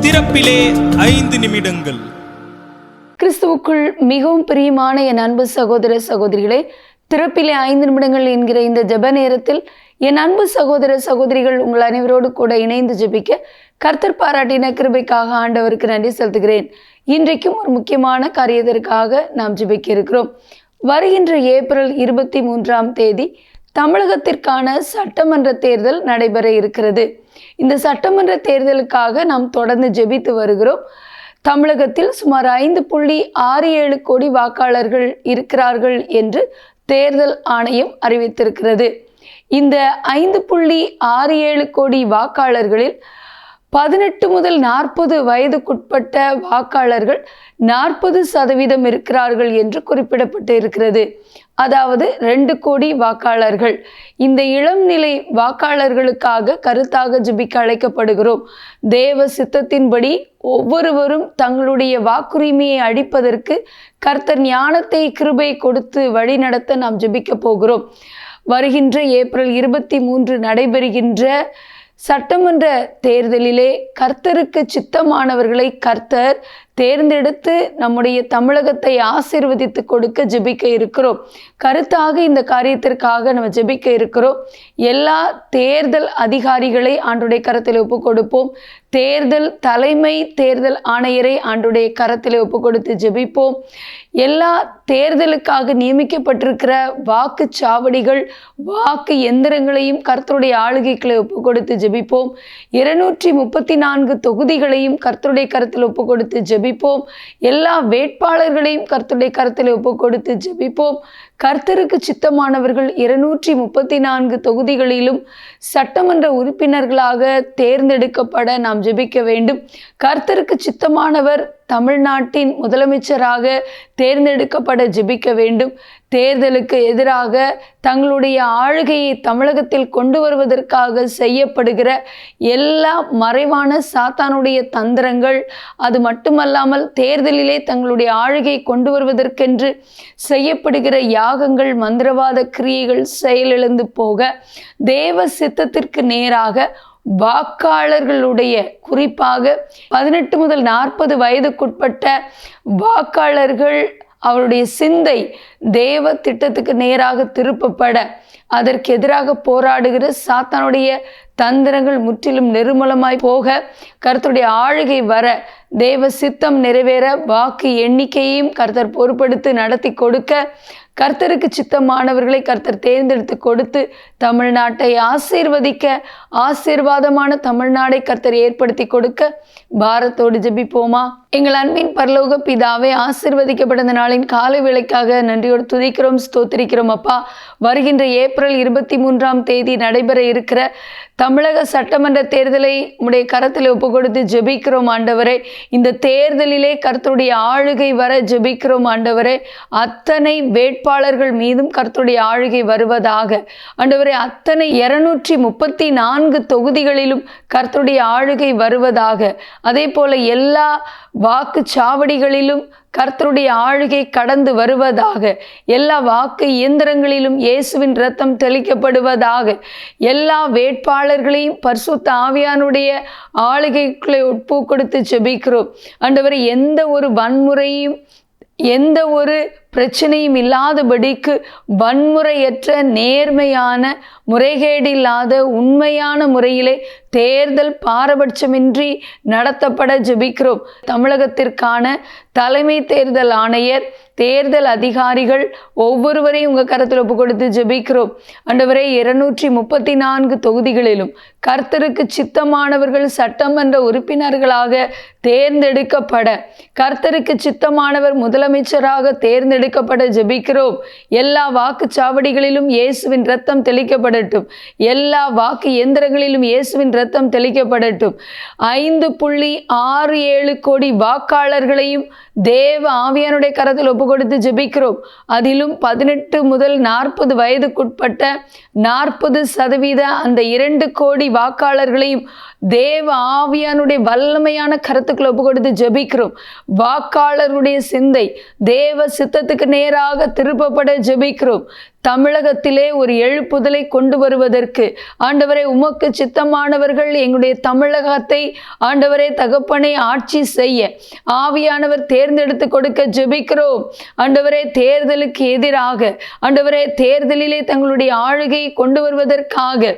திறப்பிலே 5 நிமிடங்கள். கிறிஸ்துவுக்குள் மிகவும் பிரியமான என் அன்பு சகோதர சகோதரிகளே, திறப்பிலே 5 நிமிடங்கள் என்கிற இந்த ஜெப நேரத்தில் என் அன்பு சகோதர சகோதரிகள் உங்கள் அனைவரோடு கூட இணைந்து ஜெபிக்க கர்த்தர் பாராட்டின கிருபைக்காக ஆண்டவருக்கு நன்றி செலுத்துகிறேன். இன்றைக்கும் ஒரு முக்கியமான காரியத்திற்காக நாம் ஜெபிக்க இருக்கிறோம். வருகின்ற ஏப்ரல் 23ஆம் தேதி தமிழகத்திற்கான சட்டமன்ற தேர்தல் நடைபெற இருக்கிறது. இந்த சட்டமன்ற தேர்தலுக்காக நாம் தொடர்ந்து ஜெபித்து வருகிறோம். தமிழகத்தில் சுமார் 5.67 கோடி வாக்காளர்கள் இருக்கிறார்கள் என்று தேர்தல் ஆணையம் அறிவித்திருக்கிறது. இந்த 5.67 கோடி வாக்காளர்களில் 18 முதல் 40 வயதுக்குட்பட்ட வாக்காளர்கள் 40% இருக்கிறார்கள் என்று குறிப்பிடப்பட்டு இருக்கிறது. அதாவது 2 கோடி வாக்காளர்கள். இந்த இளம் நிலை வாக்காளர்களுக்காக கருத்தாக ஜெபிக்க அழைக்கப்படுகிறோம். தேவ சித்தத்தின்படி ஒவ்வொருவரும் தங்களுடைய வாக்குரிமையை அளிப்பதற்கு கர்த்தர் ஞானத்தை கிருபை கொடுத்து வழி நடத்த நாம் ஜெபிக்க போகிறோம். வருகின்ற ஏப்ரல் 23 நடைபெறுகின்ற சட்டமன்ற தேர்தலிலே கர்த்தருக்கு சித்தமானவர்களை கர்த்தர் தேர்ந்தெடுத்து நம்முடைய தமிழகத்தை ஆசீர்வதித்து கொடுக்க ஜெபிக்க இருக்கிறோம். கருத்தாக இந்த காரியத்திற்காக நம்ம ஜெபிக்க இருக்கிறோம். எல்லா தேர்தல் அதிகாரிகளை ஆண்டுடைய கரத்தில் ஒப்பு கொடுப்போம். தலைமை தேர்தல் ஆணையரை ஆண்டுடைய கரத்தில் ஒப்பு கொடுத்து ஜெபிப்போம். எல்லா தேர்தலுக்காக நியமிக்கப்பட்டிருக்கிற வாக்குச்சாவடிகள், வாக்கு எந்திரங்களையும் கர்த்தருடைய ஆளுகைகளை ஒப்பு கொடுத்து ஜெபிப்போம். 234 தொகுதிகளையும் கர்த்தருடைய கரத்தில் ஒப்பு கொடுத்து ஜெபிப்போம். எல்லா வேட்பாளர்களையும் கர்த்தருடைய கரத்தில் ஒப்பு கொடுத்து ஜெபிப்போம். கர்த்தருக்கு சித்தமானவர்கள் 234 தொகுதிகளிலும் சட்டமன்ற உறுப்பினர்களாக தேர்ந்தெடுக்கப்பட நாம் ஜெபிக்க வேண்டும். கர்த்தருக்கு சித்தமானவர் தமிழ்நாட்டின் முதலமைச்சராக தேர்ந்தெடுக்கப்பட ஜெபிக்க வேண்டும். தேர்தலுக்கு எதிராக தங்களுடைய ஆளுகையை தமிழகத்தில் கொண்டு வருவதற்காக செய்யப்படுகிற எல்லா மறைவான சாத்தானுடைய தந்திரங்கள், அது மட்டுமல்லாமல் தேர்தலிலே தங்களுடைய ஆளுகையை கொண்டு வருவதற்கென்று செய்யப்படுகிற யாகங்கள், மந்திரவாத கிரியைகள் செயலிழந்து போக தேவ சித்தத்திற்கு நேராக வாக்காளர்களுடைய, குறிப்பாக 18 முதல் 40 வயதுக்குட்பட்ட வாக்காளர்கள் அவருடைய சிந்தை தேவ திட்டத்துக்கு நேராக திருப்பப்பட, அதற்கு எதிராக போராடுகிற சாத்தானுடைய தந்திரங்கள் முற்றிலும் நிர்மூலமாய் போக, கர்த்தருடைய ஆளுகை வர, தேவ சித்தம் நிறைவேற, வாக்கு எண்ணிக்கையையும் கர்த்தர் பொறுப்படுத்தி நடத்தி கொடுக்க, கர்த்தருக்கு சித்தமானவர்களை கர்த்தர் தேர்ந்தெடுத்து கொடுத்து தமிழ்நாட்டை ஆசீர்வதிக்க, ஆசீர்வாதமான தமிழ்நாடை கர்த்தர் ஏற்படுத்தி கொடுக்க பாரத்தோடு ஜெபிப்போமா? எங்கள் அன்பின் பரலோக பிதாவே, ஆசீர்வதிக்கப்பட்ட நாளின் காலை வேளைக்காக நன்றியோடு துதிக்கிறோம், ஸ்தோத்திரிக்கிறோம். அப்பா, வருகின்ற ஏப்ரல் 23ஆம் தேதி நடைபெற இருக்கிற தமிழக சட்டமன்ற தேர்தலை உம்முடைய கரத்தில் ஒப்பு கொடுத்து ஜெபிக்கிறோம் ஆண்டவரே. இந்த தேர்தலிலே கர்த்தருடைய ஆளுகை வர ஜெபிக்கிறோம் ஆண்டவரே. அத்தனை வேட்பாளர்கள் மீதும் கர்த்தருடைய ஆளுகை வருவதாக ஆண்டவரே. அத்தனை 234 தொகுதிகளிலும் கர்த்தருடைய ஆளுகை வருவதாக. அதே போல எல்லா வாக்குச்சாவடிகளிலும் கர்த்தருடைய ஆளுகை கடந்து வருவதாக. எல்லா வாக்கு இயந்திரங்களிலும் இயேசுவின் இரத்தம் தெளிக்கப்படுவதாக. எல்லா வேட்பாளர்களையும் பரிசுத்த ஆவியானுடைய ஆளுகைக்குள்ளே ஒப்பு கொடுத்து ஜெபிக்கிறோம் ஆண்டவரே. எந்த ஒரு வன்முறையும், எந்த ஒரு பிரச்சனையும் இல்லாதபடிக்கு வன்முறையற்ற, நேர்மையான, முறைகேடில்லாத, உண்மையான முறையிலே தேர்தல் பாரபட்சமின்றி நடத்தப்பட ஜெபிக்கிறோம். தமிழகத்திற்கான தலைமை தேர்தல் ஆணையர், தேர்தல் அதிகாரிகள் ஒவ்வொருவரையும் உங்கள் கரத்தில் ஒப்பு கொடுத்து ஜெபிக்கிறோம் ஆண்டவரே. 234 தொகுதிகளிலும் கர்த்தருக்கு சித்தமானவர்கள் சட்டமன்ற உறுப்பினர்களாக தேர்ந்தெடுக்கப்பட, கர்த்தருக்கு சித்தமானவர் முதலமைச்சராக தேர்ந்தெடுக்கப்பட ஜெபிக்கிறோம். எல்லா வாக்குச்சாவடிகளிலும் இயேசுவின் இரத்தம் தெளிக்கப்படட்டும். எல்லா வாக்கு இயந்திரங்களிலும் இயேசுவின் இரத்தம் தெளிக்கப்படட்டும். 5.67 கோடி வாக்காளர்களையும் தேவ ஆவியானுடைய கரத்தில் ஒப்பு கொடுத்து ஜெபிக்கிறோம். அதிலும் 18 முதல் 40 வயதுக்குட்பட்ட 40% அந்த 2 கோடி வாக்காளர்களையும் தேவ ஆவியானுடைய வல்லமையான கருத்துக்களை ஒப்பு கொடுத்து ஜெபிக்கிறோம். வாக்காளருடைய சிந்தை தேவ சித்தத்துக்கு நேராக திருப்பப்பட ஜெபிக்கிறோம். தமிழகத்திலே ஒரு எழுப்புதலை கொண்டு வருவதற்கு ஆண்டவரே உமக்கு சித்தமானவர்கள் எங்களுடைய தமிழகத்தை ஆண்டவரே தகப்பனை ஆட்சி செய்ய ஆவியானவர் தேர்ந்தெடுத்து கொடுக்க ஜெபிக்கிறோம். ஆண்டவரே தேர்தலுக்கு எதிராக ஆண்டவரே தேர்தலிலே தங்களுடைய ஆளுகையை கொண்டு வருவதற்காக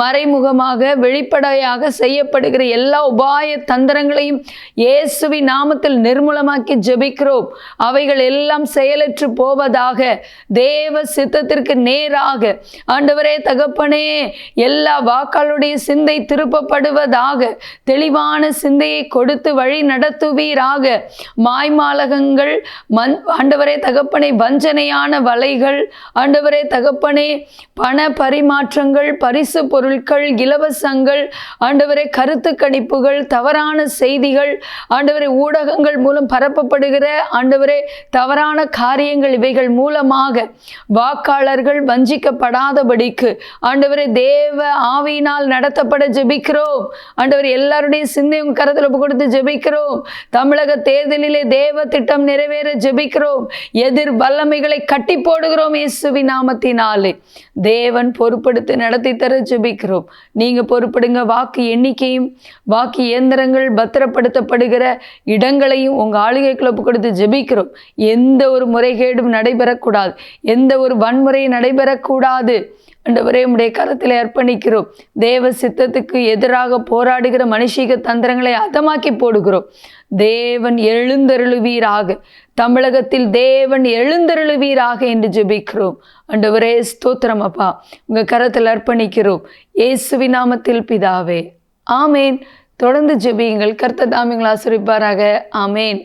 மறைமுகமாக வெளிப்படையாக செய்யப்படுகிற எல்லா உபாய தந்திரங்களையும் இயேசுவின் நாமத்தில் நிர்மூலமாக்கி ஜெபிக்கிறோம். அவைகள் எல்லாம் செயலற்று போவதாக, தேவ சித்தத்திற்கு நேராக ஆண்டவரே தகப்பனே எல்லா வாக்காளருடைய சிந்தை திருப்பப்படுவதாக, தெளிவான சிந்தையை கொடுத்து வழி நடத்துவீராக. மாய்மாலகங்கள் ஆண்டவரே தகப்பனை வஞ்சனையான வலைகள் ஆண்டவரே தகப்பனே பண பரிமாற்றங்கள், பரிசு பொருட்கள், இலவசங்கள் ஆண்டவரே கருத்து கணிப்புகள், தவறான செய்திகள் ஆண்டவரே ஊடகங்கள் மூலம் பரப்பப்படுகிற ஆண்டவரே தவறான காரியங்கள், இவைகள் மூலமாக வாக்காளர்கள் வஞ்சிக்கப்படாதபடிக்கு ஆண்டவரே தேவ ஆவியினால் நடத்தப்பட ஜெபிக்கிறோம். ஆண்டவர் எல்லாருடைய சிந்தையும் கரத்தில் ஒப்பு கொடுத்து ஜெபிக்கிறோம். தமிழக தேர்தலிலே தேவ திட்டம் நிறைவேற ஜெபிக்கிறோம். எதிர் வல்லமைகளை கட்டி போடுகிறோம் இயேசுவின் நாமத்தினாலே. தேவன் பொறுப்படுத்தி நடத்தி தர ஜெபிக்கிறோம். நீங்க பொறுப்படுங்க. வாக்கு எண்ணிக்கையும் வாக்கு இயந்திரங்கள் பத்திரப்படுத்தப்படுகிற இடங்களையும் உங்க ஆளுகைக்குள்ள ஒப்பு கொடுத்து ஜெபிக்கிறோம். எந்த ஒரு முறைகேடும் நடைபெறக்கூடாது, எந்த ஒரு வன்முறையும் நடைபெறக்கூடாது. ஆண்டவரே உம்முடைய கரத்தில் அர்ப்பணிக்கிறோம். தேவ சித்தத்துக்கு எதிராக போராடுகிற மனுஷீக தந்திரங்களை அதமாக்கி போடுகிறோம். தேவன் எழுந்தருளுவீராக, தமிழகத்தில் தேவன் எழுந்தருளுவீராக என்று ஜெபிக்கிறோம். ஆண்டவரே ஸ்தோத்திரம் அப்பா, உங்க கரத்தில் அர்ப்பணிக்கிறோம். இயேசுவின் நாமத்தில் பிதாவே, ஆமேன். தொடர்ந்து ஜெபியுங்கள். கர்த்தர் தாமே உங்களை ஆசீர்வதிப்பாராக. ஆமேன்.